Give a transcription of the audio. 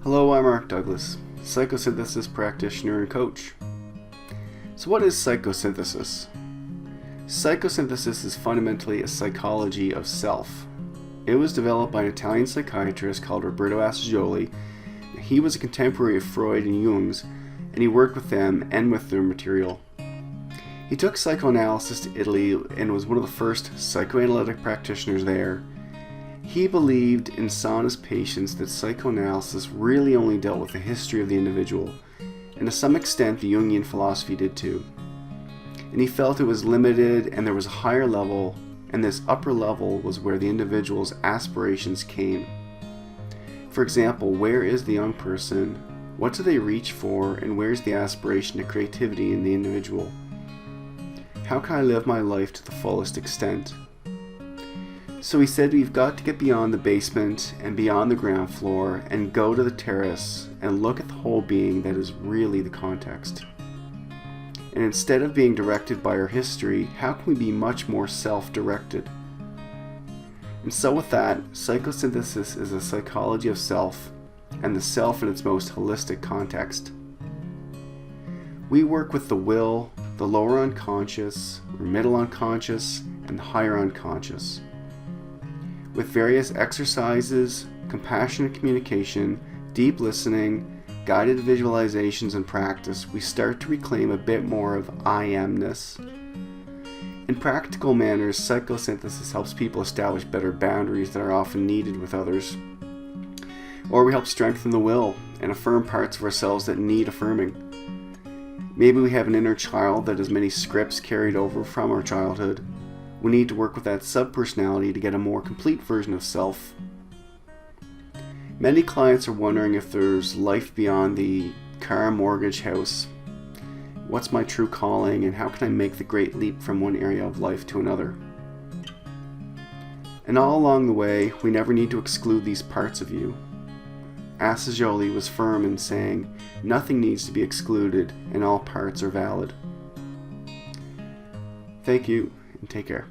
Hello, I'm Mark Douglas, Psychosynthesis practitioner and coach. So what is psychosynthesis? Psychosynthesis is fundamentally a psychology of self. It was developed by an Italian psychiatrist called Roberto Assagioli. He was a contemporary of Freud and Jung's, and he worked with them and with their material. He took psychoanalysis to Italy and was one of the first psychoanalytic practitioners there. He believed in Sauna's patients that psychoanalysis really only dealt with the history of the individual, and to some extent the Jungian philosophy did too. And he felt it was limited and there was a higher level, and this upper level was where the individual's aspirations came. For example, where is the young person? What do they reach for, and where's the aspiration to creativity in the individual? How can I live my life to the fullest extent? So he said we've got to get beyond the basement and beyond the ground floor and go to the terrace and look at the whole being that is really the context. And instead of being directed by our history, how can we be much more self-directed? And so with that, psychosynthesis is a psychology of self, and the self in its most holistic context. We work with the will, the lower unconscious, or middle unconscious, and the higher unconscious. With various exercises, compassionate communication, deep listening, guided visualizations and practice, we start to reclaim a bit more of I amness. In practical manners, psychosynthesis helps people establish better boundaries that are often needed with others. Or we help strengthen the will and affirm parts of ourselves that need affirming. Maybe we have an inner child that has many scripts carried over from our childhood. We need to work with that sub-personality to get a more complete version of self. Many clients are wondering if there's life beyond the car, mortgage, house. What's my true calling, and how can I make the great leap from one area of life to another? And all along the way, we never need to exclude these parts of you. Assagioli was firm in saying, nothing needs to be excluded and all parts are valid. Thank you, and take care.